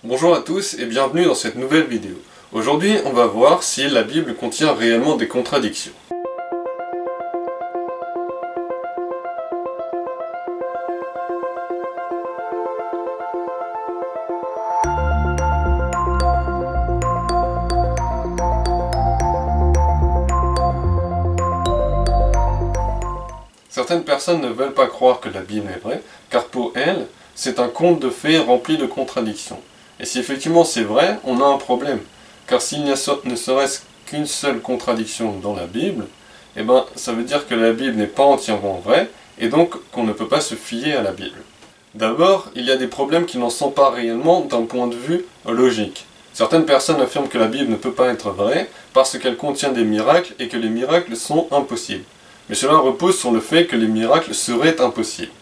Bonjour à tous et bienvenue dans cette nouvelle vidéo. Aujourd'hui, on va voir si la Bible contient réellement des contradictions. Certaines personnes ne veulent pas croire que la Bible est vraie, car pour elles, c'est un conte de fées rempli de contradictions. Et si effectivement c'est vrai, on a un problème. Car s'il n'y a ne serait-ce qu'une seule contradiction dans la Bible, ça veut dire que la Bible n'est pas entièrement vraie, et donc qu'on ne peut pas se fier à la Bible. D'abord, il y a des problèmes qui n'en sont pas réellement d'un point de vue logique. Certaines personnes affirment que la Bible ne peut pas être vraie parce qu'elle contient des miracles et que les miracles sont impossibles. Mais cela repose sur le fait que les miracles seraient impossibles.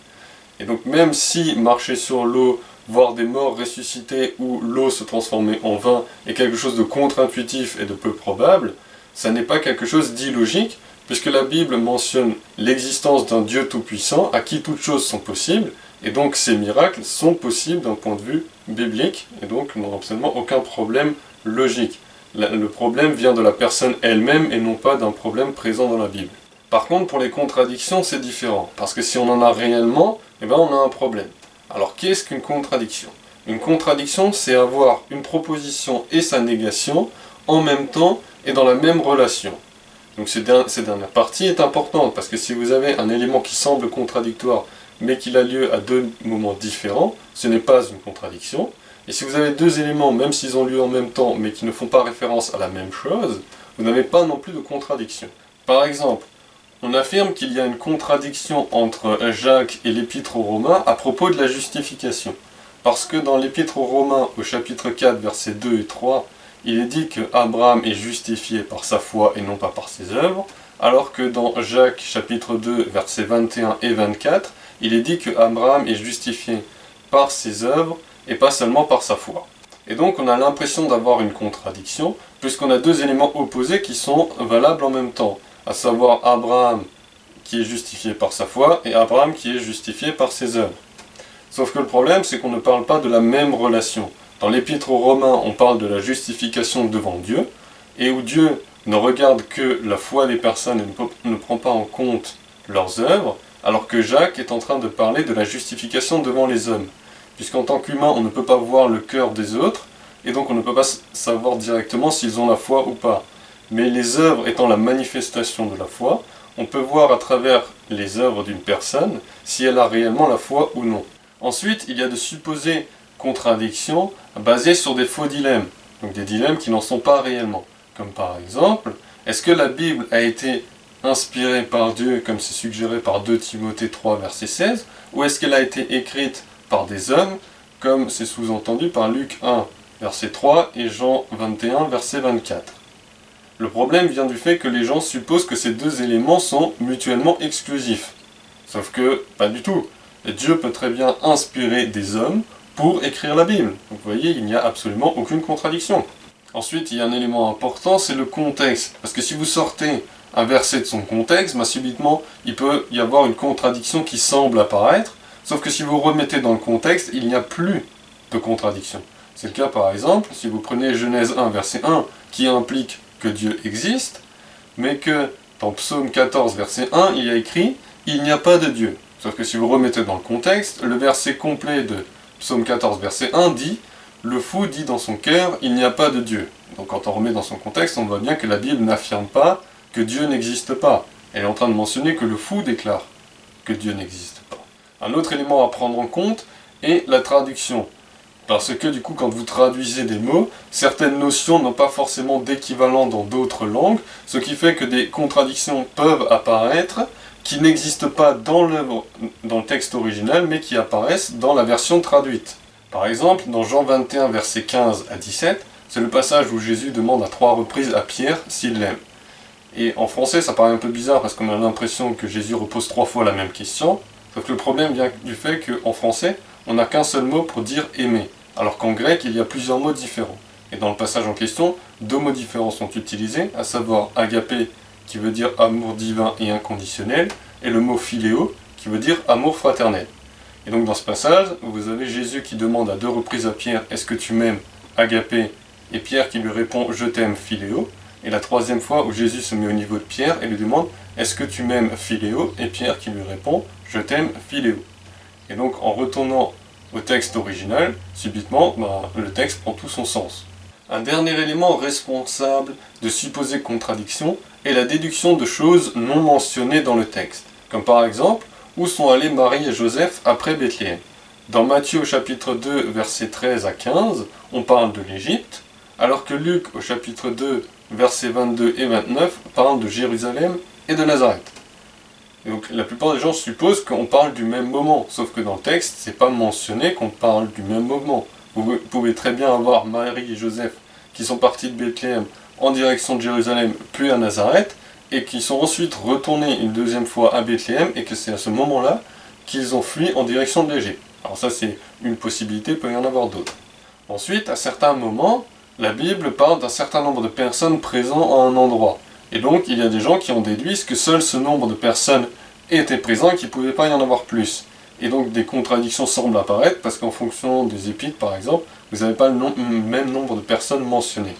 Et donc même si marcher sur l'eau, voir des morts ressuscités ou l'eau se transformer en vin est quelque chose de contre-intuitif et de peu probable, ça n'est pas quelque chose d'illogique, puisque la Bible mentionne l'existence d'un Dieu tout-puissant à qui toutes choses sont possibles, et donc ces miracles sont possibles d'un point de vue biblique, et donc n'ont absolument aucun problème logique. Le problème vient de la personne elle-même et non pas d'un problème présent dans la Bible. Par contre, pour les contradictions, c'est différent, parce que si on en a réellement, on a un problème. Alors, qu'est-ce qu'une contradiction? Une contradiction, c'est avoir une proposition et sa négation en même temps et dans la même relation. Donc, cette dernière partie est importante, parce que si vous avez un élément qui semble contradictoire, mais qui a lieu à deux moments différents, ce n'est pas une contradiction. Et si vous avez deux éléments, même s'ils ont lieu en même temps, mais qui ne font pas référence à la même chose, vous n'avez pas non plus de contradiction. Par exemple, on affirme qu'il y a une contradiction entre Jacques et l'Épître aux Romains à propos de la justification. Parce que dans l'Épître aux Romains, au chapitre 4, versets 2 et 3, il est dit que Abraham est justifié par sa foi et non pas par ses œuvres, alors que dans Jacques, chapitre 2, versets 21 et 24, il est dit que Abraham est justifié par ses œuvres et pas seulement par sa foi. Et donc on a l'impression d'avoir une contradiction, puisqu'on a deux éléments opposés qui sont valables en même temps, à savoir Abraham qui est justifié par sa foi et Abraham qui est justifié par ses œuvres. Sauf que le problème, c'est qu'on ne parle pas de la même relation. Dans l'Épître aux Romains, on parle de la justification devant Dieu, et où Dieu ne regarde que la foi des personnes et ne prend pas en compte leurs œuvres, alors que Jacques est en train de parler de la justification devant les hommes. Puisqu'en tant qu'humain, on ne peut pas voir le cœur des autres, et donc on ne peut pas savoir directement s'ils ont la foi ou pas. Mais les œuvres étant la manifestation de la foi, on peut voir à travers les œuvres d'une personne si elle a réellement la foi ou non. Ensuite, il y a de supposées contradictions basées sur des faux dilemmes, donc des dilemmes qui n'en sont pas réellement. Comme par exemple, est-ce que la Bible a été inspirée par Dieu, comme c'est suggéré par 2 Timothée 3, verset 16, ou est-ce qu'elle a été écrite par des hommes, comme c'est sous-entendu par Luc 1, verset 3, et Jean 21, verset 24. Le problème vient du fait que les gens supposent que ces deux éléments sont mutuellement exclusifs. Sauf que, pas du tout. Dieu peut très bien inspirer des hommes pour écrire la Bible. Donc, vous voyez, il n'y a absolument aucune contradiction. Ensuite, il y a un élément important, c'est le contexte. Parce que si vous sortez un verset de son contexte, subitement, il peut y avoir une contradiction qui semble apparaître. Sauf que si vous remettez dans le contexte, il n'y a plus de contradiction. C'est le cas par exemple, si vous prenez Genèse 1, verset 1, qui implique que Dieu existe, mais que dans Psaume 14, verset 1, il y a écrit « Il n'y a pas de Dieu ». Sauf que si vous remettez dans le contexte, le verset complet de Psaume 14, verset 1 dit « Le fou dit dans son cœur, il n'y a pas de Dieu ». Donc quand on remet dans son contexte, on voit bien que la Bible n'affirme pas que Dieu n'existe pas. Elle est en train de mentionner que le fou déclare que Dieu n'existe pas. Un autre élément à prendre en compte est la traduction. Parce que du coup, quand vous traduisez des mots, certaines notions n'ont pas forcément d'équivalent dans d'autres langues, ce qui fait que des contradictions peuvent apparaître qui n'existent pas dans le texte original, mais qui apparaissent dans la version traduite. Par exemple, dans Jean 21, versets 15 à 17, c'est le passage où Jésus demande à 3 reprises à Pierre s'il l'aime. Et en français, ça paraît un peu bizarre parce qu'on a l'impression que Jésus repose 3 fois la même question, sauf que le problème vient du fait qu'en français, on n'a qu'un seul mot pour dire aimer. Alors qu'en grec, il y a plusieurs mots différents. Et dans le passage en question, 2 mots différents sont utilisés, à savoir agapé, qui veut dire amour divin et inconditionnel, et le mot philéo, qui veut dire amour fraternel. Et donc dans ce passage, vous avez Jésus qui demande à 2 reprises à Pierre « Est-ce que tu m'aimes, agapé ?» et Pierre qui lui répond « Je t'aime, philéo ». Et la 3e fois où Jésus se met au niveau de Pierre et lui demande « Est-ce que tu m'aimes, philéo ?» et Pierre qui lui répond « Je t'aime, philéo ». Et donc en retournant au texte original, subitement, le texte prend tout son sens. Un dernier élément responsable de supposées contradictions est la déduction de choses non mentionnées dans le texte, comme par exemple, où sont allés Marie et Joseph après Bethléem. Dans Matthieu au chapitre 2, versets 13 à 15, on parle de l'Égypte, alors que Luc au chapitre 2, versets 22 et 29, parle de Jérusalem et de Nazareth. Et donc la plupart des gens supposent qu'on parle du même moment, sauf que dans le texte, c'est pas mentionné qu'on parle du même moment. Vous pouvez très bien avoir Marie et Joseph qui sont partis de Bethléem en direction de Jérusalem, puis à Nazareth, et qui sont ensuite retournés une 2e fois à Bethléem, et que c'est à ce moment-là qu'ils ont fui en direction de l'Égypte. Alors ça c'est une possibilité, il peut y en avoir d'autres. Ensuite, à certains moments, la Bible parle d'un certain nombre de personnes présentes à un endroit. Et donc il y a des gens qui ont déduit que seul ce nombre de personnes étaient présents et qu'il ne pouvait pas y en avoir plus. Et donc des contradictions semblent apparaître parce qu'en fonction des épîtres par exemple, vous n'avez pas le même nombre de personnes mentionnées.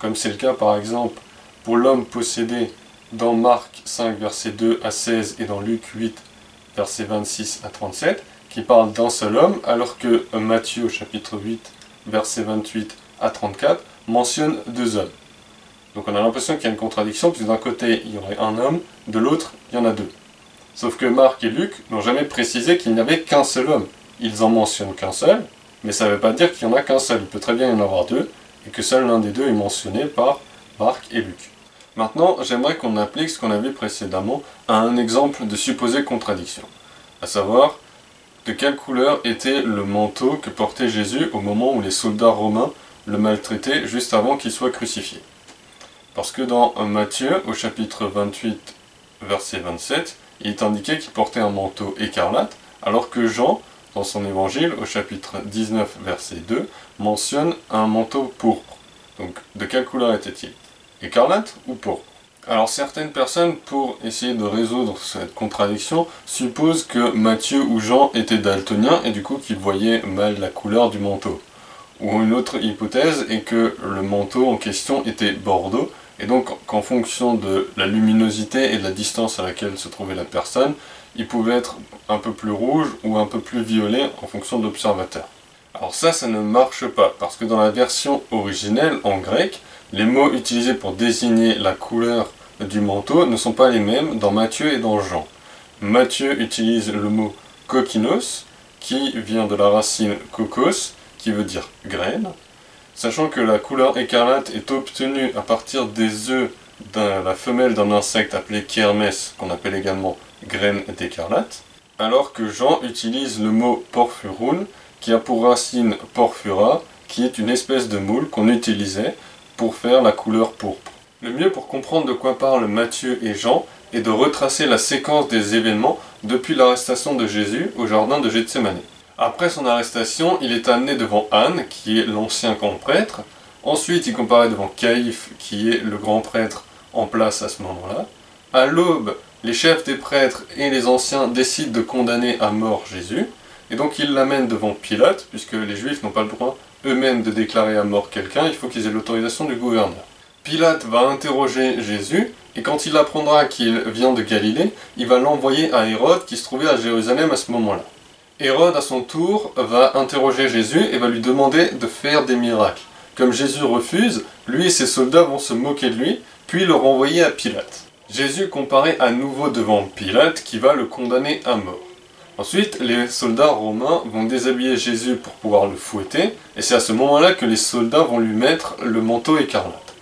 Comme c'est le cas par exemple pour l'homme possédé dans Marc 5 verset 2 à 16 et dans Luc 8 verset 26 à 37, qui parle d'un seul homme, alors que Matthieu chapitre 8 verset 28 à 34 mentionne 2 hommes. Donc on a l'impression qu'il y a une contradiction, puisque d'un côté il y aurait un homme, de l'autre il y en a 2. Sauf que Marc et Luc n'ont jamais précisé qu'il n'y avait qu'un seul homme. Ils en mentionnent qu'un seul, mais ça ne veut pas dire qu'il n'y en a qu'un seul. Il peut très bien y en avoir 2, et que seul l'un des 2 est mentionné par Marc et Luc. Maintenant, j'aimerais qu'on applique ce qu'on a vu précédemment à un exemple de supposée contradiction. À savoir, de quelle couleur était le manteau que portait Jésus au moment où les soldats romains le maltraitaient juste avant qu'il soit crucifié. Parce que dans Matthieu, au chapitre 28, verset 27, il est indiqué qu'il portait un manteau écarlate, alors que Jean, dans son évangile, au chapitre 19, verset 2, mentionne un manteau pourpre. Donc, de quelle couleur était-il? Écarlate ou pourpre? Alors, certaines personnes, pour essayer de résoudre cette contradiction, supposent que Matthieu ou Jean étaient daltoniens et du coup qu'ils voyaient mal la couleur du manteau. Ou une autre hypothèse est que le manteau en question était bordeaux, et donc qu'en fonction de la luminosité et de la distance à laquelle se trouvait la personne, il pouvait être un peu plus rouge ou un peu plus violet en fonction de l'observateur. Alors ça ne marche pas, parce que dans la version originelle, en grec, les mots utilisés pour désigner la couleur du manteau ne sont pas les mêmes dans Matthieu et dans Jean. Matthieu utilise le mot kokinos, qui vient de la racine kokos, qui veut dire graine, sachant que la couleur écarlate est obtenue à partir des œufs de la femelle d'un insecte appelé kermès, qu'on appelle également graine d'écarlate, alors que Jean utilise le mot porphyroun, qui a pour racine porphyra, qui est une espèce de moule qu'on utilisait pour faire la couleur pourpre. Le mieux pour comprendre de quoi parlent Matthieu et Jean est de retracer la séquence des événements depuis l'arrestation de Jésus au jardin de Gethsémani. Après son arrestation, il est amené devant Anne, qui est l'ancien grand prêtre. Ensuite, il comparaît devant Caïphe, qui est le grand prêtre en place à ce moment-là. À l'aube, les chefs des prêtres et les anciens décident de condamner à mort Jésus. Et donc, ils l'amènent devant Pilate, puisque les Juifs n'ont pas le droit eux-mêmes de déclarer à mort quelqu'un, il faut qu'ils aient l'autorisation du gouverneur. Pilate va interroger Jésus, et quand il apprendra qu'il vient de Galilée, il va l'envoyer à Hérode, qui se trouvait à Jérusalem à ce moment-là. Hérode, à son tour, va interroger Jésus et va lui demander de faire des miracles. Comme Jésus refuse, lui et ses soldats vont se moquer de lui, puis le renvoyer à Pilate. Jésus comparaît à nouveau devant Pilate, qui va le condamner à mort. Ensuite, les soldats romains vont déshabiller Jésus pour pouvoir le fouetter, et c'est à ce moment-là que les soldats vont lui mettre le manteau écarlate,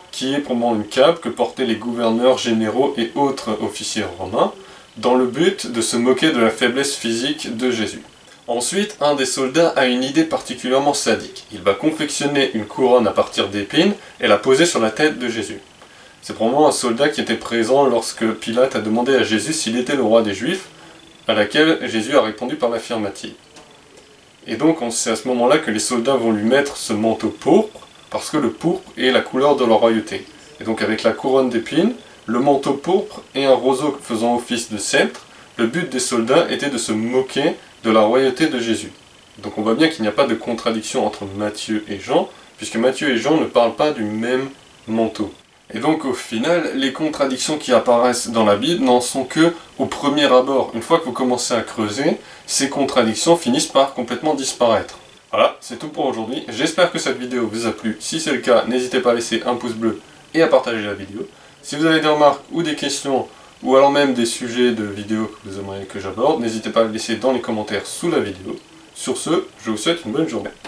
qui est probablement une cape que portaient les gouverneurs généraux et autres officiers romains, dans le but de se moquer de la faiblesse physique de Jésus. Ensuite, un des soldats a une idée particulièrement sadique. Il va confectionner une couronne à partir d'épines et la poser sur la tête de Jésus. C'est probablement un soldat qui était présent lorsque Pilate a demandé à Jésus s'il était le roi des Juifs, à laquelle Jésus a répondu par l'affirmative. Et donc c'est à ce moment-là que les soldats vont lui mettre ce manteau pourpre, parce que le pourpre est la couleur de leur royauté. Et donc avec la couronne d'épines, le manteau pourpre et un roseau faisant office de sceptre, le but des soldats était de se moquer de la royauté de Jésus. Donc on voit bien qu'il n'y a pas de contradiction entre Matthieu et Jean, puisque Matthieu et Jean ne parlent pas du même manteau. Et donc au final, les contradictions qui apparaissent dans la Bible n'en sont que au premier abord. Une fois que vous commencez à creuser, ces contradictions finissent par complètement disparaître. Voilà, c'est tout pour aujourd'hui. J'espère que cette vidéo vous a plu. Si c'est le cas, n'hésitez pas à laisser un pouce bleu et à partager la vidéo. Si vous avez des remarques ou des questions, ou alors même des sujets de vidéos que vous aimeriez que j'aborde, n'hésitez pas à le laisser dans les commentaires sous la vidéo. Sur ce, je vous souhaite une bonne journée.